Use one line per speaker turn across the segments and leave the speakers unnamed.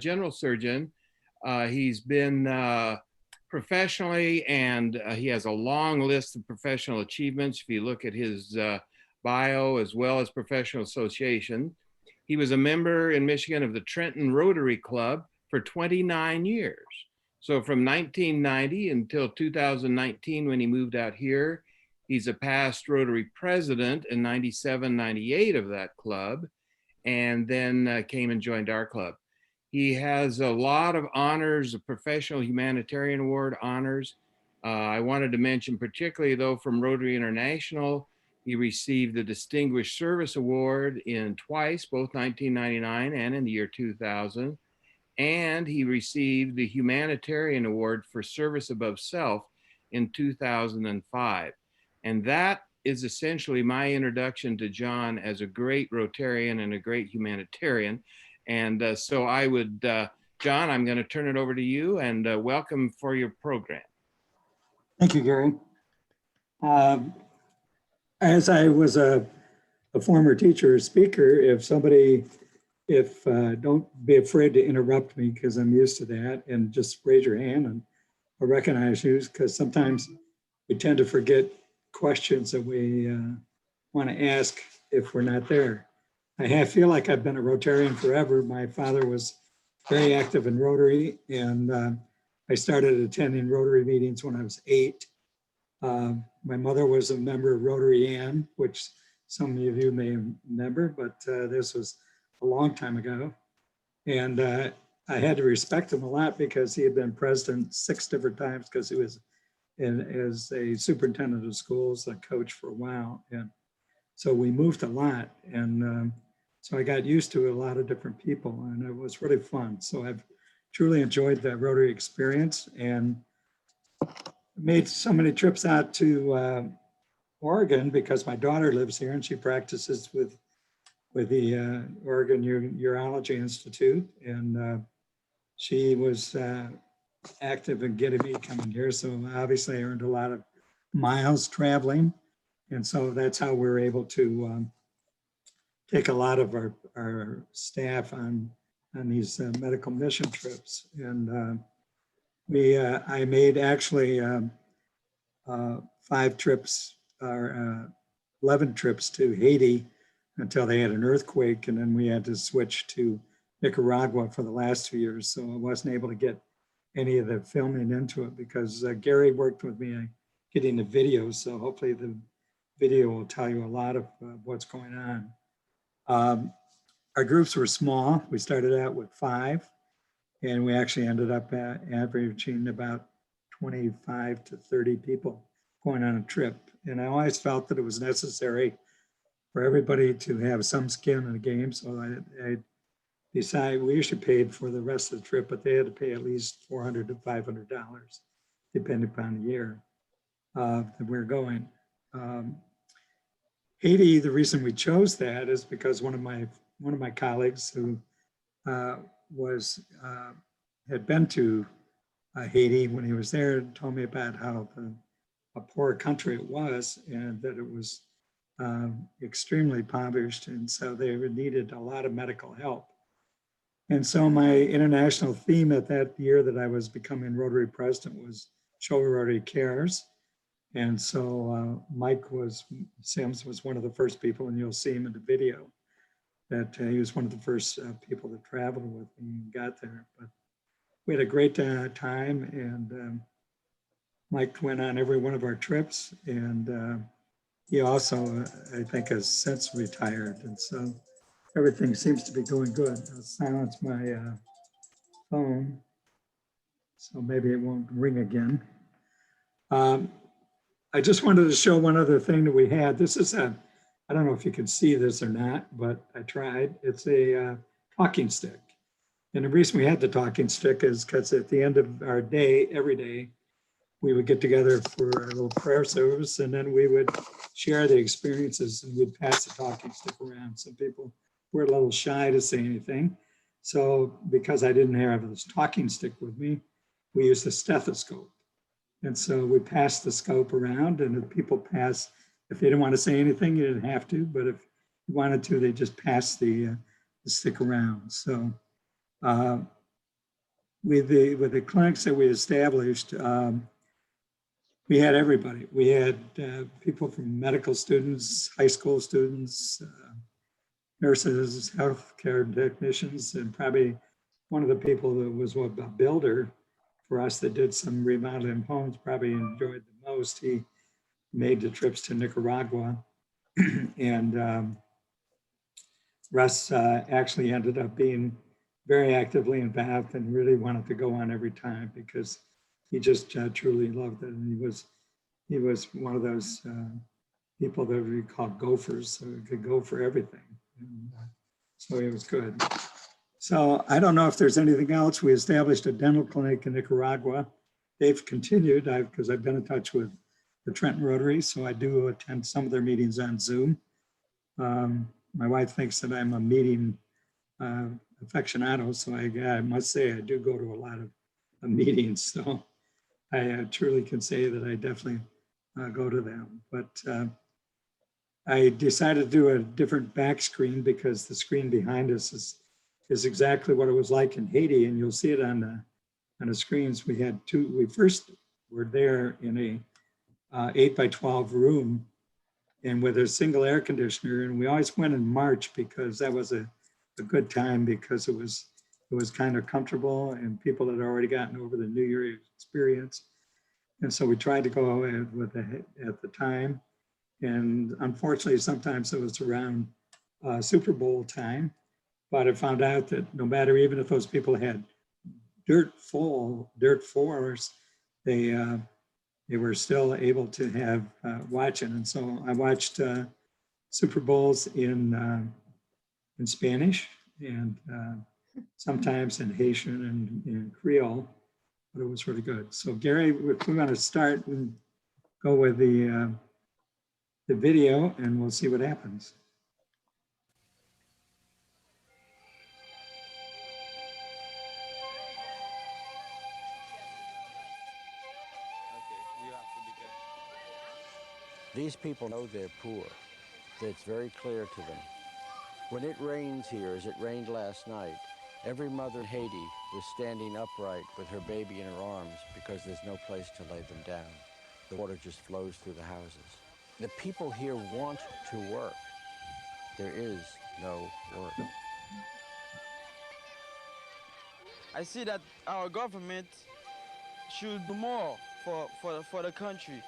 general surgeon. He's been professionally, and he has a long list of professional achievements. If you look at his bio as well as professional association, he was a member in Michigan of the Trenton Rotary Club for 29 years. So from 1990 until 2019, when he moved out here, he's a past Rotary president in 97, 98 of that club, and then came and joined our club. He has a lot of honors, a professional humanitarian award honors. I wanted to mention particularly though from Rotary International, he received the Distinguished Service Award in twice, both 1999 and in the year 2000. And he received the Humanitarian Award for Service Above Self in 2005. And that is essentially my introduction to John as a great Rotarian and a great humanitarian. And so I would, John, I'm going to turn it over to you, and welcome for your program.
Thank you, Gary. As I was a former teacher or speaker, don't be afraid to interrupt me, because I'm used to that, and just raise your hand and I'll recognize you, because sometimes we tend to forget questions that we want to ask if we're not there. I feel like I've been a Rotarian forever. My father was very active in Rotary, and I started attending Rotary meetings when I was 8. My mother was a member of Rotarian, which some of you may remember, but this was a long time ago. And I had to respect him a lot because he had been president 6 different times, because he was as a superintendent of schools, a coach for a while. And so we moved a lot. And so I got used to a lot of different people, and it was really fun. So I've truly enjoyed the Rotary experience, and made so many trips out to Oregon because my daughter lives here and she practices with the Oregon Urology Institute, and she was active in getting me coming here. So obviously I earned a lot of miles traveling, and so that's how we're able to take a lot of our staff on these medical mission trips. And I made actually 5 trips or 11 trips to Haiti until they had an earthquake, and then we had to switch to Nicaragua for the last 2 years. So I wasn't able to get any of the filming into it, because Gary worked with me on getting the video. So hopefully the video will tell you a lot of what's going on. Our groups were small. We started out with 5, and we actually ended up averaging about 25 to 30 people going on a trip. And I always felt that it was necessary for everybody to have some skin in the game. So I decided, we usually paid for the rest of the trip, but they had to pay at least $400 to $500, depending upon the year that we're going. Haiti, the reason we chose that is because one of my colleagues who had been to Haiti when he was there told me about how a poor country it was, and that it was extremely impoverished, and so they needed a lot of medical help. And so my international theme at that year that I was becoming Rotary president was Show Rotary Cares. And so Mike Sims was one of the first people, and you'll see him in the video, that he was one of the first people that traveled with me and got there. But we had a great time, and Mike went on every one of our trips, and he also, I think, has since retired. And so everything seems to be going good. I'll silence my phone, so maybe it won't ring again. I just wanted to show one other thing that we had. This is I don't know if you can see this or not, but I tried. It's a talking stick. And the reason we had the talking stick is because at the end of our day, every day, we would get together for a little prayer service, and then we would share the experiences, and we'd pass the talking stick around. Some people were a little shy to say anything. So because I didn't have this talking stick with me, we used a stethoscope. And so we passed the scope around, and if people pass, if they didn't want to say anything, you didn't have to, but if you wanted to, they just passed the stick around. So with the clinics that we established, we had everybody. We had people from medical students, high school students, nurses, healthcare technicians, and probably one of the people that was a builder for us that did some remodeling homes probably enjoyed the most. He made the trips to Nicaragua, and Russ actually ended up being very actively involved and really wanted to go on every time because he just truly loved it. And he was one of those people that we call gophers, so he could go for everything. And, so it was good. So I don't know if there's anything else. We established a dental clinic in Nicaragua. They've continued because I've been in touch with the Trenton Rotary, so I do attend some of their meetings on Zoom. My wife thinks that I'm a meeting aficionado, so I must say I do go to a lot of meetings. So I truly can say that I definitely go to them. But I decided to do a different back screen because the screen behind us is exactly what it was like in Haiti, and you'll see it on the screens. We first were there in a 8x12 room and with a single air conditioner, and we always went in March because that was a good time because it was kind of comfortable and people had already gotten over the New Year experience. And so we tried to go with at the time. And unfortunately, sometimes it was around Super Bowl time, but I found out that no matter, even if those people had dirt floors, they were still able to have watching. And so I watched Super Bowls in Spanish and sometimes in Haitian and in Creole, but it was really good. So Gary, if we want to start and go with the video and we'll see what happens.
These people know they're poor. It's very clear to them. When it rains here, as it rained last night, every mother in Haiti was standing upright with her baby in her arms because there's no place to lay them down. The water just flows through the houses. The people here want to work. There is no work.
I see that our government should do more for the country,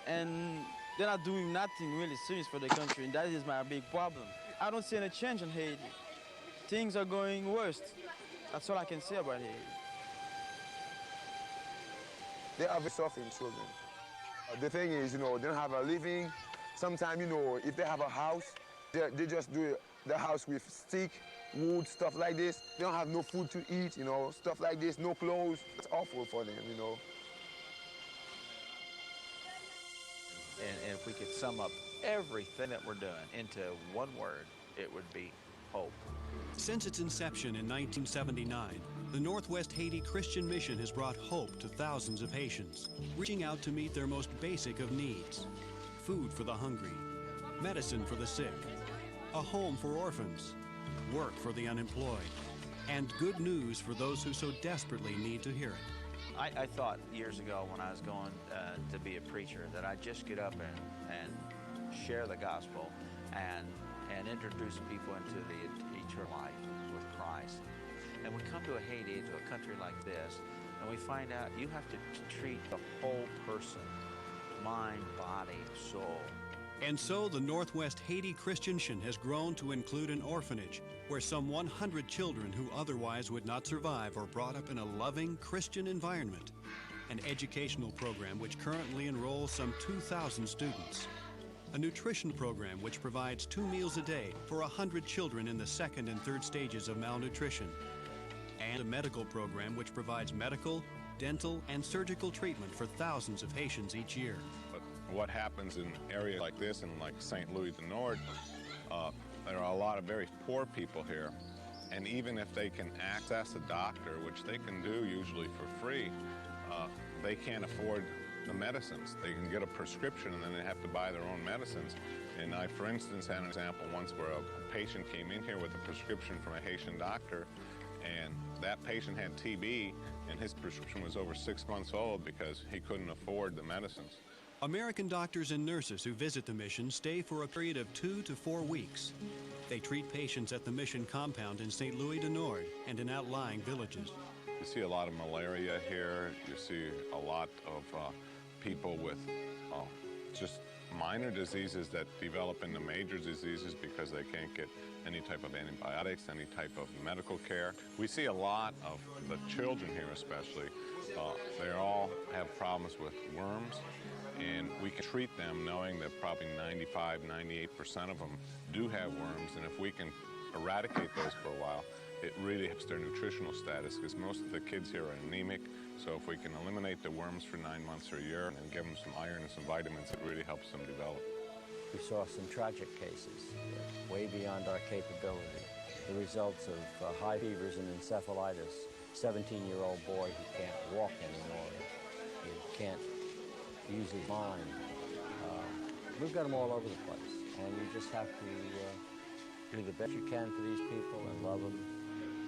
and they're not doing nothing really serious for the country, and that is my big problem. I don't see any change in Haiti. Things are going worse. That's all I can say about Haiti.
They are very suffering children. The thing is, they don't have a living. Sometimes, if they have a house, they just do the house with stick, wood, stuff like this. They don't have no food to eat, stuff like this, no clothes. It's awful for them,
And if we could sum up everything that we're doing into one word, it would be hope.
Since its inception in 1979, the Northwest Haiti Christian Mission has brought hope to thousands of Haitians, reaching out to meet their most basic of needs: food for the hungry, medicine for the sick, a home for orphans, work for the unemployed, and good news for those who so desperately need to hear it.
I thought years ago when I was going to be a preacher that I'd just get up and share the gospel and introduce people into the eternal life with Christ. And we come to a Haiti, to a country like this, and we find out you have to treat the whole person, mind, body, soul.
And so the Northwest Haiti Christian Mission has grown to include an orphanage where some 100 children who otherwise would not survive are brought up in a loving Christian environment, an educational program which currently enrolls some 2,000 students, a nutrition program which provides 2 meals a day for 100 children in the second and third stages of malnutrition, and a medical program which provides medical, dental, and surgical treatment for thousands of Haitians each year.
What happens in areas like this and like St. Louis du Nord, there are a lot of very poor people here, and even if they can access a doctor, which they can do usually for free, they can't afford the medicines. They can get a prescription and then they have to buy their own medicines. And I, for instance, had an example once where a patient came in here with a prescription from a Haitian doctor, And that patient had TB, and his prescription was over 6 months old because he couldn't afford the medicines.
American doctors and nurses who visit the mission stay for a period of 2 to 4 weeks. They treat patients at the mission compound in St. Louis du Nord and in outlying villages.
You see a lot of malaria here. You see a lot of people with just minor diseases that develop into major diseases because they can't get any type of antibiotics, any type of medical care. We see a lot of the children here especially. They all have problems with worms, and we can treat them knowing that probably 95–98% of them do have worms, and if we can eradicate those for a while, it really helps their nutritional status because most of the kids here are anemic. So if we can eliminate the worms for 9 months or a year and give them some iron and some vitamins, it really helps them develop.
We saw some tragic cases, way beyond our capability. The results of high fevers and encephalitis. 17-year-old boy who can't walk anymore. He can't use his mind. We've got them all over the place, and you just have to do the best you can for these people and love them.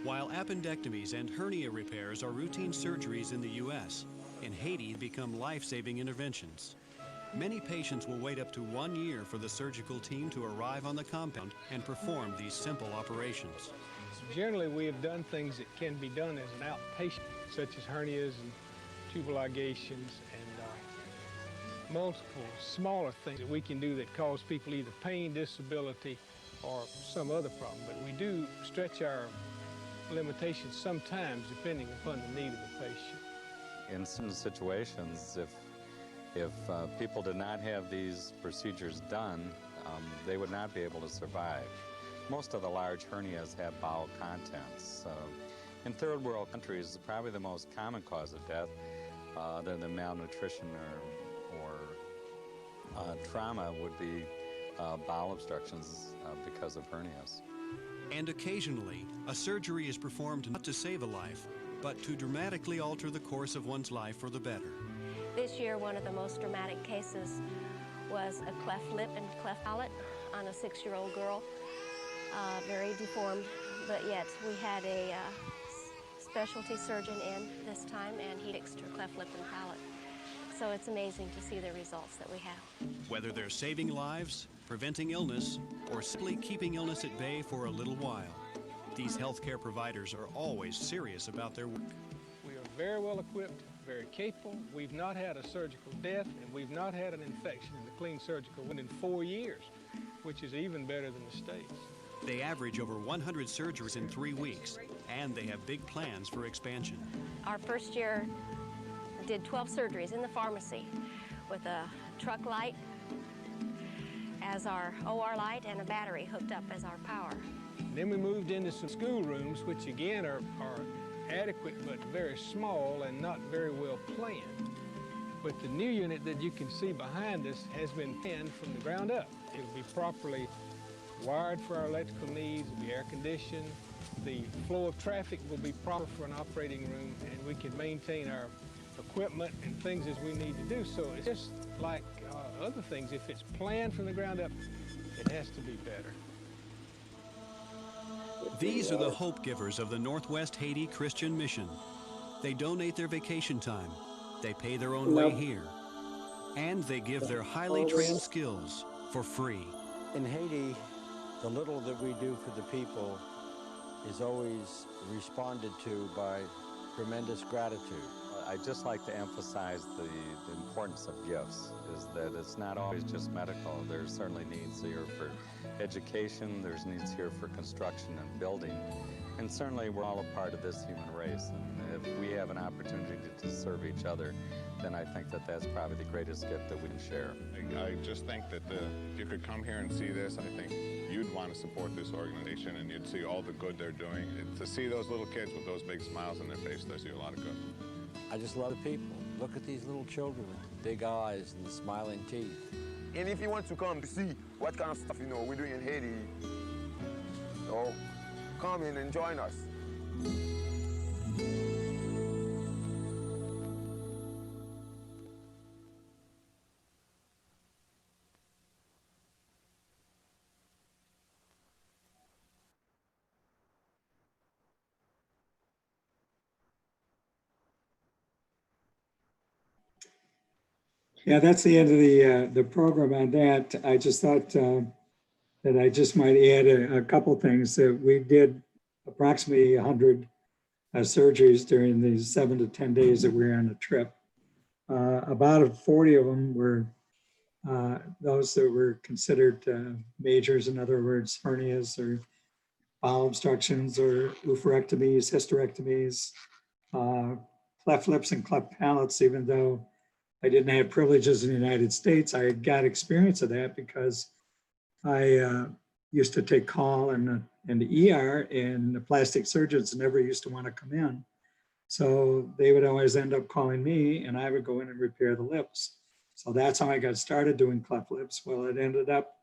While appendectomies and hernia repairs are routine surgeries in the U.S., in Haiti become life-saving interventions. Many patients will wait up to 1 year for the surgical team to arrive on the compound and perform these simple operations.
Generally, we have done things that can be done as an outpatient, such as hernias and tubal ligations and multiple smaller things that we can do that cause people either pain, disability, or some other problem. But we do stretch our limitations sometimes depending upon the need of the patient.
In some situations, if people did not have these procedures done, they would not be able to survive. Most of the large hernias have bowel contents. In third world countries, probably the most common cause of death, other than malnutrition or trauma, would be bowel obstructions because of hernias.
And occasionally, a surgery is performed not to save a life, but to dramatically alter the course of one's life for the better.
This year, one of the most dramatic cases was a cleft lip and cleft palate on a 6-year-old girl, very deformed, but yet we had a specialty surgeon in this time, and he fixed her cleft lip and palate. So it's amazing to see the results that we have.
Whether they're saving lives, preventing illness, or simply keeping illness at bay for a little while, these healthcare providers are always serious about their work.
We are very well equipped, very capable. We've not had a surgical death, and we've not had an infection in the clean surgical wound in 4 years, which is even better than the States.
They average over 100 surgeries in 3 weeks, and they have big plans for expansion.
Our first year did 12 surgeries in the pharmacy with a truck light as our OR light and a battery hooked up as our power.
And then we moved into some school rooms, which again are adequate but very small and not very well planned. But the new unit that you can see behind us has been planned from the ground up. It'll be properly wired for our electrical needs, it'll be air conditioned, the flow of traffic will be proper for an operating room, and we can maintain our equipment and things as we need to do. So it's just like other things. If it's planned from the ground up, it has to be better.
These are the hope givers of the Northwest Haiti Christian Mission. They donate their vacation time, they pay their own way here, and they give their highly trained skills for free.
In Haiti, the little that we do for the people is always responded to by tremendous gratitude.
I'd just like to emphasize the importance of gifts, is that it's not always just medical. There's certainly needs here for education, there's needs here for construction and building, and certainly we're all a part of this human race, and if we have an opportunity to serve each other, then I think that that's probably the greatest gift that we can share.
I just think that if you could come here and see this, I think you'd want to support this organization and you'd see all the good they're doing. To see those little kids with those big smiles on their face does you a lot of good.
I just love the people. Look at these little children with the big eyes and the smiling teeth.
And if you want to come to see what kind of stuff, we're doing in Haiti, come in and join us.
Yeah, that's the end of the program on that. I just thought that I just might add a couple things. That we did approximately 100 surgeries during these 7 to 10 days that we were on the trip. About 40 of them were those that were considered majors, in other words, hernias or bowel obstructions or oophorectomies, hysterectomies, cleft lips and cleft palates. Even though I didn't have privileges in the United States, I got experience of that because I used to take call in the ER, and the plastic surgeons never used to want to come in. So they would always end up calling me, and I would go in and repair the lips. So that's how I got started doing cleft lips. Well, it ended up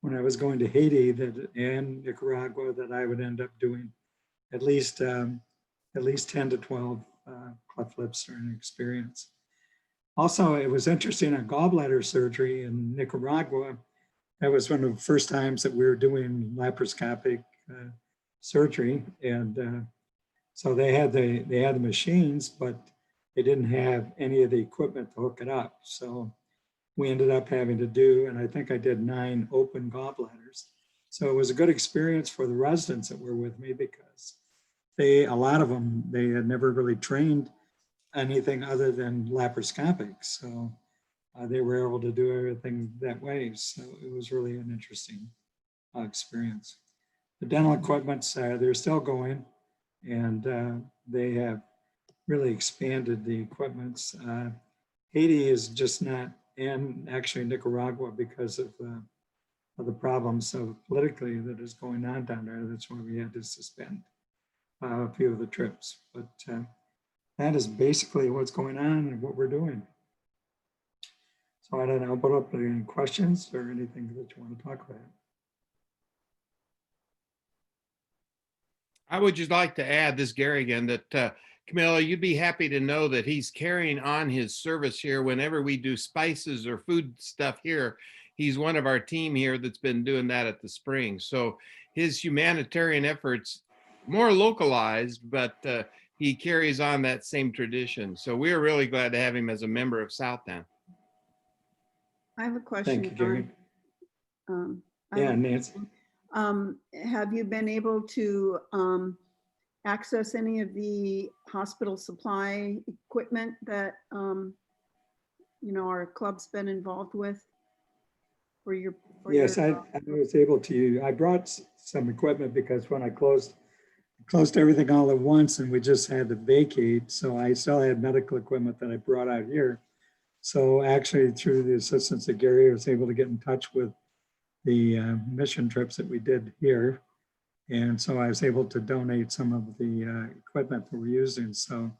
when I was going to Haiti and Nicaragua that I would end up doing at least 10 to 12 cleft lips during the experience. Also, it was interesting on gallbladder surgery in Nicaragua. That was one of the first times that we were doing laparoscopic surgery, and so they had the machines, but they didn't have any of the equipment to hook it up. So we ended up having to do, and I think I did 9 open gallbladders. So it was a good experience for the residents that were with me because a lot of them, they had never really trained anything other than laparoscopic. So they were able to do everything that way. So it was really an interesting experience. The dental equipments, they're still going, and they have really expanded the equipments. Haiti is just not, and actually Nicaragua, because of the problems of politically that is going on down there. That's why we had to suspend a few of the trips. But that is basically what's going on and what we're doing. So I don't know, put up any questions or anything that you want to talk about.
I would just like to add this, Gary, again, that Camilla, you'd be happy to know that he's carrying on his service here whenever we do spices or food stuff here. He's one of our team here that's been doing that at the spring. So his humanitarian efforts, more localized, but he carries on that same tradition. So we're really glad to have him as a member of Southtown.
I have a question.
Thank you, Gary. Nancy.
Have you been able to access any of the hospital supply equipment that our club's been involved with?
Yes, I was able to. I brought some equipment because when I closed everything all at once and we just had to vacate, so I still had medical equipment that I brought out here. So actually, through the assistance of Gary, I was able to get in touch with the mission trips that we did here. And so I was able to donate some of the equipment that we're using. So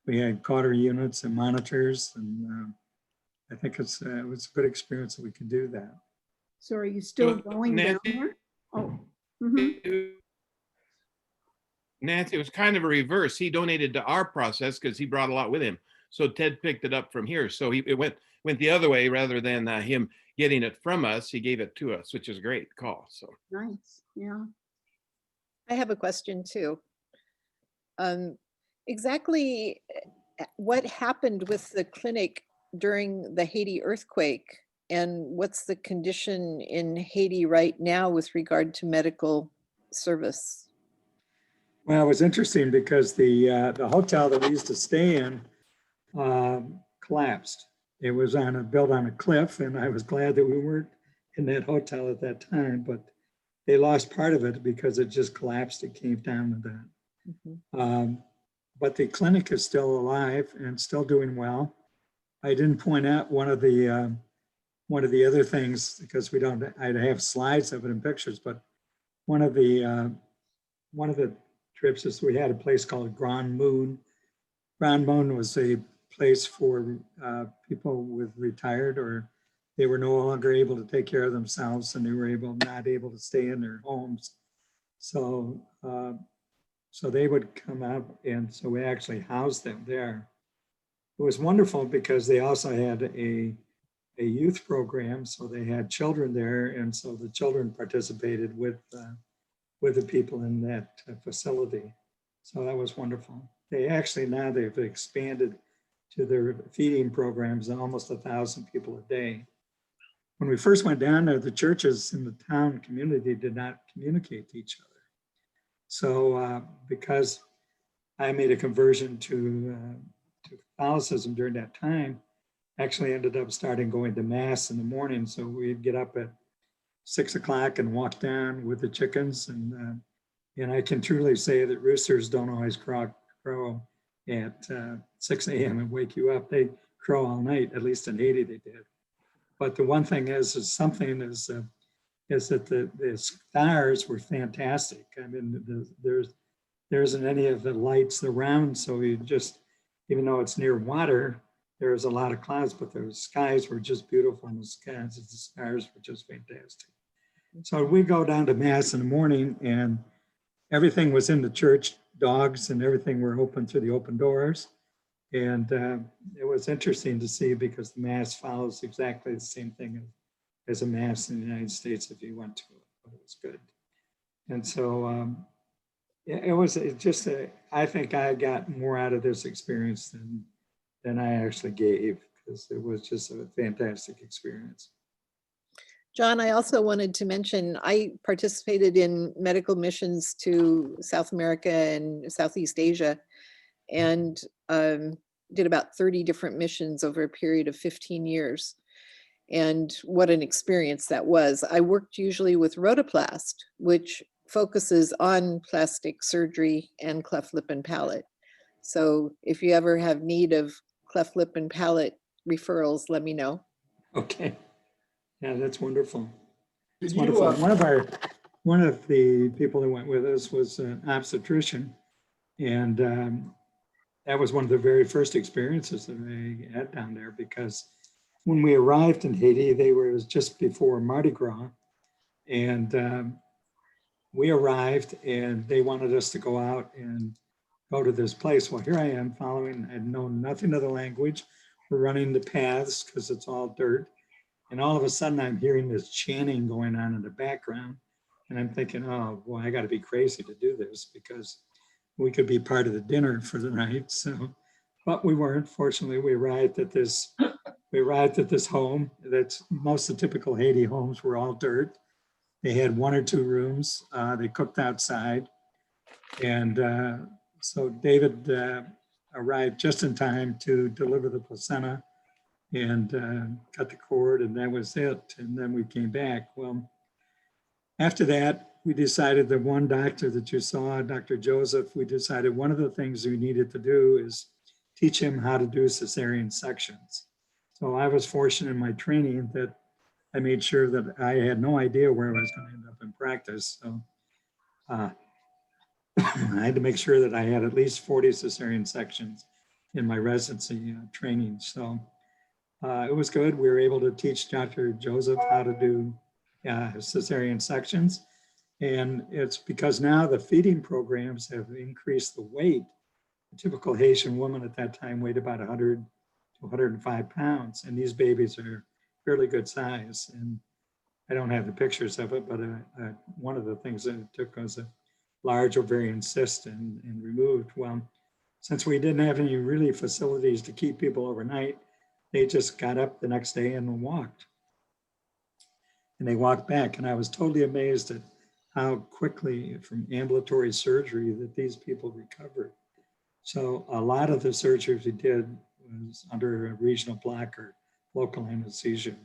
we had cautery units and monitors, and I think it was a good experience that we could do that.
So are you still going down there? Oh. Mm-hmm.
Nancy, it was kind of a reverse. He donated to our process because he brought a lot with him. So Ted picked it up from here. So it went the other way rather than him getting it from us. He gave it to us, which is a great call. So
nice. Yeah.
I have a question too. Exactly what happened with the clinic during the Haiti earthquake, and what's the condition in Haiti right now with regard to medical service?
Well, it was interesting because the hotel that we used to stay in collapsed. It was built on a cliff, and I was glad that we weren't in that hotel at that time, but they lost part of it because it just collapsed. It came down to that. Mm-hmm. But the clinic is still alive and still doing well. I didn't point out one of the other things because I have slides of it in pictures, but one of the trips is we had a place called Grand Moon. Grand Moon was a place for people with retired, or they were no longer able to take care of themselves and they were not able to stay in their homes. So they would come up, and so we actually housed them there. It was wonderful because they also had a youth program, so they had children there, and so the children participated with the people in that facility. So that was wonderful. They've expanded to their feeding programs, almost 1,000 people a day. When we first went down there, the churches in the town community did not communicate to each other. So because I made a conversion to Catholicism during that time, actually ended up starting going to mass in the morning. So we'd get up at 6 o'clock and walk down with the chickens. And I can truly say that roosters don't always crow at 6 a.m. and wake you up. They crow all night, at least in Haiti they did. But the one thing is that the stars were fantastic. I mean, there isn't any of the lights around, so you just, even though it's near water, there's a lot of clouds, but the skies were just beautiful, and the stars were just fantastic. So we go down to mass in the morning, and everything was in the church. Dogs and everything were open through the open doors. And it was interesting to see because the mass follows exactly the same thing as a mass in the United States if you went to it, but it was good. And so I think I got more out of this experience than I actually gave, because it was just a fantastic experience.
John, I also wanted to mention, I participated in medical missions to South America and Southeast Asia, and did about 30 different missions over a period of 15 years. And what an experience that was. I worked usually with Rotoplast, which focuses on plastic surgery and cleft lip and palate. So if you ever have need of cleft lip and palate referrals, let me know.
Okay. Yeah, that's wonderful. It's wonderful. One of the people that went with us was an obstetrician, and that was one of the very first experiences that I had down there, because when we arrived in Haiti, it was just before Mardi Gras, and we arrived and they wanted us to go out and go to this place. Well, here I am following, I'd known nothing of the language. We're running the paths because it's all dirt. And all of a sudden I'm hearing this chanting going on in the background. And I'm thinking, oh, boy, I got to be crazy to do this, because we could be part of the dinner for the night. So, but we weren't. Fortunately, we arrived at this home. That's most of the typical Haiti homes were all dirt. They had 1 or 2 rooms. They cooked outside. And so David arrived just in time to deliver the placenta and cut the cord, and that was it. And then we came back. Well, after that, we decided that one doctor that you saw, Dr. Joseph, we decided one of the things we needed to do is teach him how to do cesarean sections. So I was fortunate in my training that I made sure that I had no idea where I was going to end up in practice. So I had to make sure that I had at least 40 cesarean sections in my residency training. So it was good. We were able to teach Dr. Joseph how to do cesarean sections. And it's because now the feeding programs have increased the weight. A typical Haitian woman at that time weighed about 100 to 105 pounds. And these babies are fairly good size. And I don't have the pictures of it, but one of the things that it took was a large ovarian cyst and removed. Well, since we didn't have any really facilities to keep people overnight, they just got up the next day and walked. And they walked back. And I was totally amazed at how quickly from ambulatory surgery that these people recovered. So a lot of the surgeries we did was under a regional block or local anesthesia.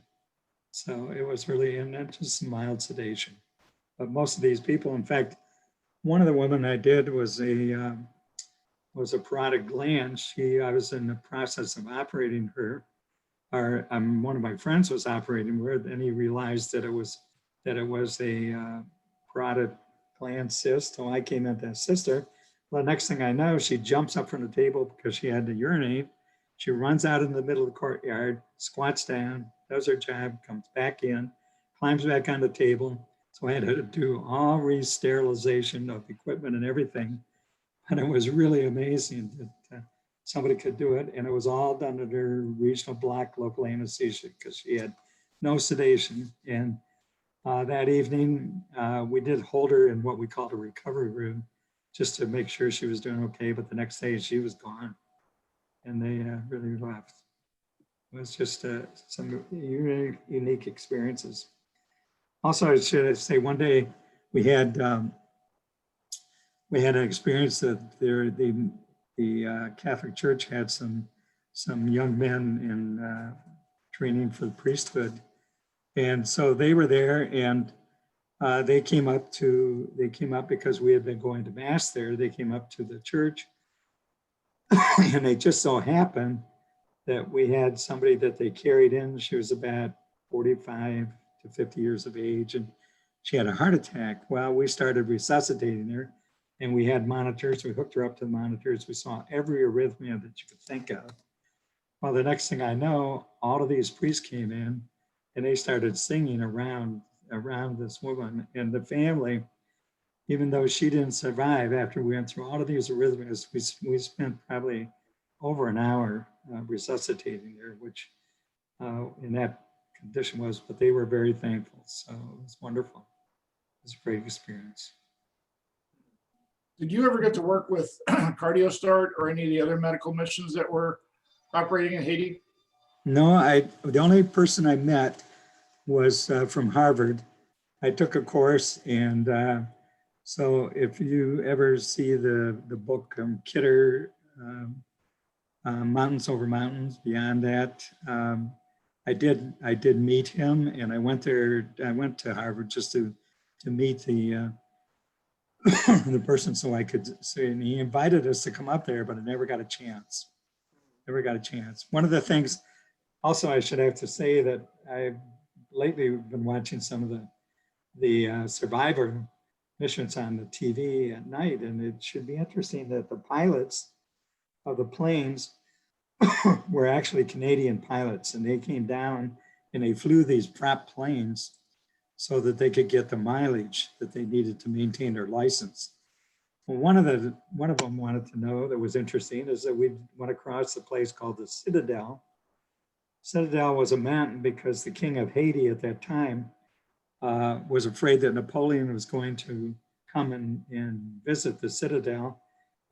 So it was really, and not just mild sedation. But most of these people, in fact, one of the women I did was a parotid gland. I was in the process of operating her. One of my friends was operating her, and he realized that it was a parotid gland cyst. So I came in to assist her. Well, the next thing I know, she jumps up from the table because she had to urinate. She runs out in the middle of the courtyard, squats down, does her job, comes back in, climbs back on the table. So I had to do all re-sterilization of equipment and everything. And it was really amazing that somebody could do it. And it was all done under regional block local anesthesia because she had no sedation. And that evening, we did hold her in what we called a recovery room just to make sure she was doing okay. But the next day she was gone. and they really left. It was just some unique experiences. Also, I should say one day we had an experience that the Catholic Church had some young men in training for the priesthood, and so they were there, and they came up because we had been going to mass there. They came up to the church, and they just so happened that we had somebody that they carried in. She was about 45 to 50 years of age, and she had a heart attack. Well, we started resuscitating her, and we had monitors. We hooked her up to the monitors. We saw every arrhythmia that you could think of. Well, the next thing I know, all of these priests came in, and they started singing around this woman. And the family, even though she didn't survive after we went through all of these arrhythmias, we spent probably over an hour resuscitating her, which in that condition was, but they were very thankful. So it was wonderful. It was a great experience.
Did you ever get to work with CardioStart or any of the other medical missions that were operating in Haiti?
No, the only person I met was from Harvard. I took a course, and so if you ever see the book Kidder, Mountains Over Mountains, Beyond That, I did meet him, and I went there. I went to Harvard just to meet the the person, so I could say. And he invited us to come up there, but I never got a chance. Never got a chance. One of the things, also, I should have to say that I've lately been watching some of the survivor missions on the TV at night, and it should be interesting that the pilots of the planes were actually Canadian pilots, and they came down and they flew these prop planes so that they could get the mileage that they needed to maintain their license. Well, one of them wanted to know, that was interesting, is that we went across a place called the Citadel. Citadel was a mountain because the king of Haiti at that time was afraid that Napoleon was going to come and visit the Citadel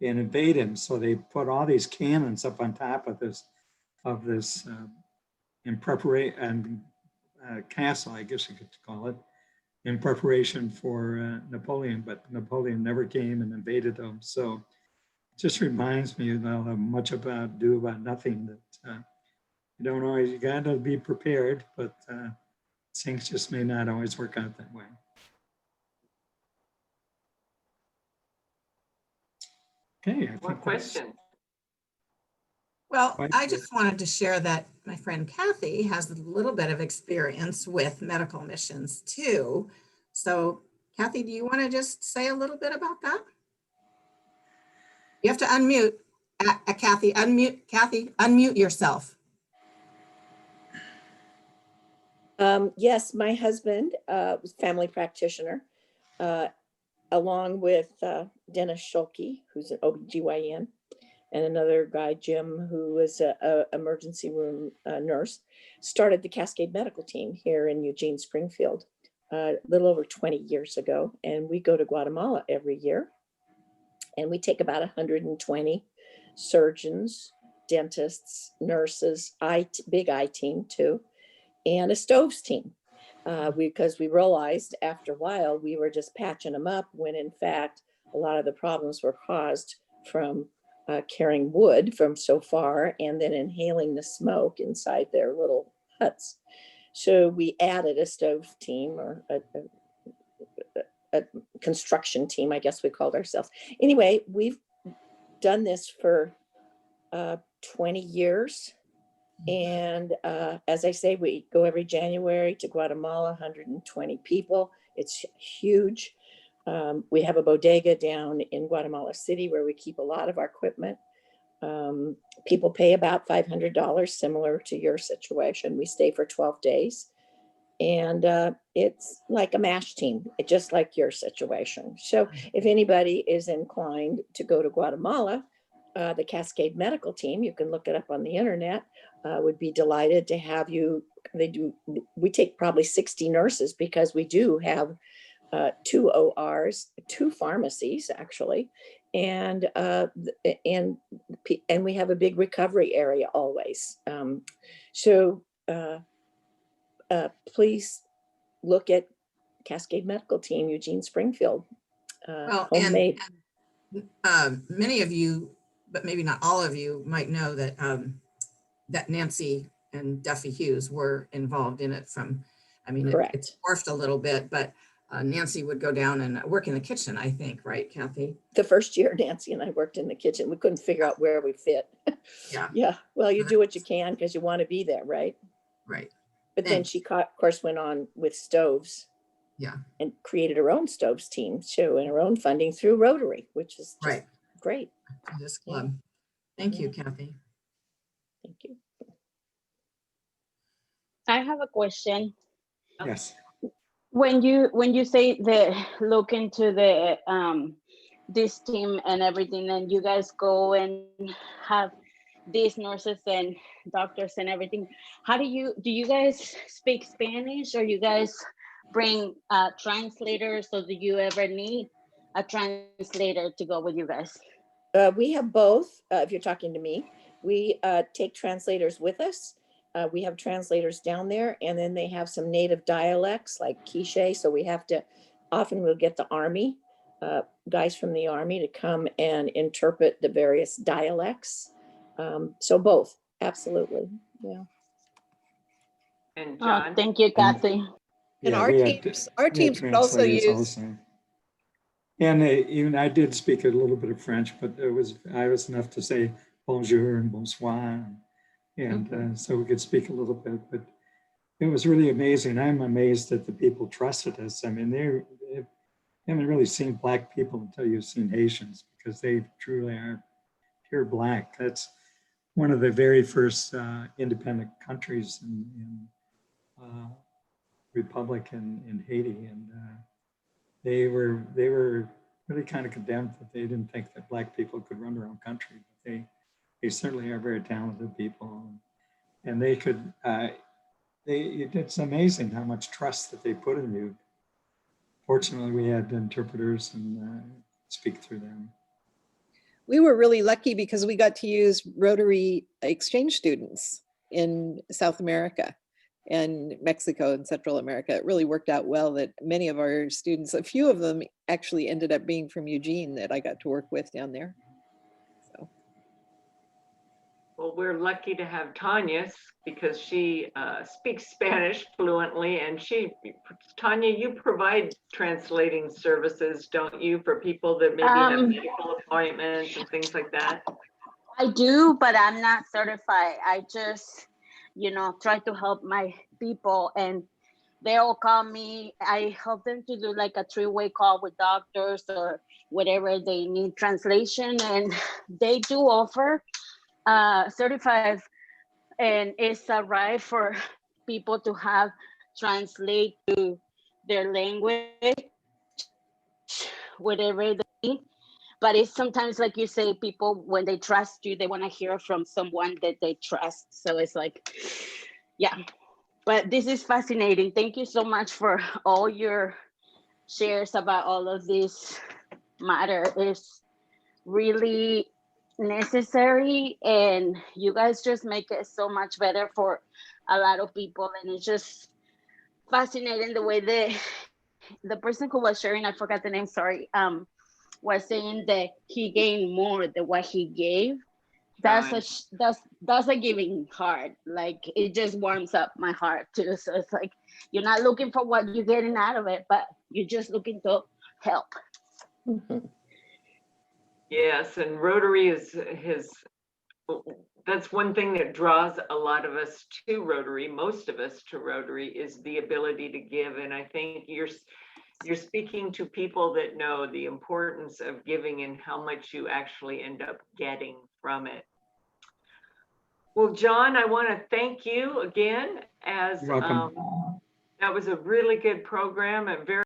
and invade him. So they put all these cannons up on top of this in preparation, castle, I guess you could call it, in preparation for Napoleon, but Napoleon never came and invaded them. So it just reminds me, much about nothing, that you don't always, you got to be prepared, but things just may not always work out that way. Okay.
More questions? Well, I just wanted to share that my friend Kathy has a little bit of experience with medical missions too. So Kathy, do you want to just say a little bit about that? You have to unmute. Kathy, unmute yourself.
Yes, my husband was a family practitioner, along with Dennis Schulke, who's an OBGYN, and another guy, Jim, who was an emergency room nurse, started the Cascade Medical Team here in Eugene, Springfield, a little over 20 years ago. And we go to Guatemala every year. And we take about 120 surgeons, dentists, nurses, big I team too, and a stoves team. Because we realized after a while, we were just patching them up when in fact, a lot of the problems were caused from carrying wood from so far and then inhaling the smoke inside their little huts. So we added a stove team, or a construction team, I guess we called ourselves. Anyway, we've done this for 20 years. And as I say, we go every January to Guatemala, 120 people. It's huge. We have a bodega down in Guatemala City where we keep a lot of our equipment. People pay about $500, similar to your situation. We stay for 12 days. And it's like a MASH team, just like your situation. So if anybody is inclined to go to Guatemala, the Cascade Medical Team, you can look it up on the internet, would be delighted to have you. We take probably 60 nurses because we do have 2 ORs, 2 pharmacies actually, And we have a big recovery area always. So please look at Cascade Medical Team, Eugene Springfield.
Well,
Homemade.
and many of you, but maybe not all of you, might know that that Nancy and Duffy Hughes were involved in it from, I mean, it's morphed a little bit, but Nancy would go down and work in the kitchen, I think, right, Kathy?
The first year, Nancy and I worked in the kitchen. We couldn't figure out where we fit.
Yeah.
Yeah. Well, you do what you can because you want to be there, right?
Right.
But then she, of course, went on with stoves.
Yeah.
And created her own stoves team too, and her own funding through Rotary, which is just great.
This club. Thank you, Kathy.
Thank you.
I have a question.
Yes.
When you say that look into the this team and everything, and you guys go and have these nurses and doctors and everything, how do you guys speak Spanish, or you guys bring translators, so do you ever need a translator to go with you guys?
We have both. If you're talking to me, we take translators with us. We have translators down there, and then they have some native dialects like Quiche. So we have to, often we'll get the Army, guys from the Army to come and interpret the various dialects. So both, absolutely, yeah.
And John? Thank you, Kathy.
Yeah,
our teams could also use.
Also. And even I did speak a little bit of French, but I was enough to say bonjour and bonsoir. And so we could speak a little bit, but it was really amazing. I'm amazed that the people trusted us. I mean, they haven't really seen Black people until you've seen Haitians, because they truly are pure Black. That's one of the very first independent countries in Republic in Haiti. And they were really kind of condemned that they didn't think that Black people could run their own country. But they certainly are very talented people, and they could. It's amazing how much trust that they put in you. Fortunately, we had interpreters and speak through them.
We were really lucky because we got to use Rotary exchange students in South America and Mexico and Central America. It really worked out well that many of our students, a few of them actually ended up being from Eugene that I got to work with down there. So.
Well, we're lucky to have Tanya because she speaks Spanish fluently, and Tanya, you provide translating services, don't you, for people that maybe have medical appointments and things like that?
I do, but I'm not certified. I just, try to help my people, and they all call me. I help them to do like a 3-way call with doctors or whatever they need translation, and they do offer certified, and it's a right for people to have translate to their language, whatever they need. But it's sometimes, like you say, people, when they trust you, they want to hear from someone that they trust. So it's like, yeah. But this is fascinating. Thank you so much for all your shares about all of this matter. It's really necessary, and you guys just make it so much better for a lot of people. And it's just fascinating the way the person who was sharing, I forgot the name, sorry, was saying that he gained more than what he gave. That's a giving heart. Like, it just warms up my heart too. So it's like, you're not looking for what you're getting out of it, but you're just looking to help.
Yes, and Rotary is that's one thing that draws a lot of us to Rotary, most of us to Rotary, is the ability to give. And I think you're speaking to people that know the importance of giving and how much you actually end up getting from it. Well, John, I want to thank you again, as that was a really good program and very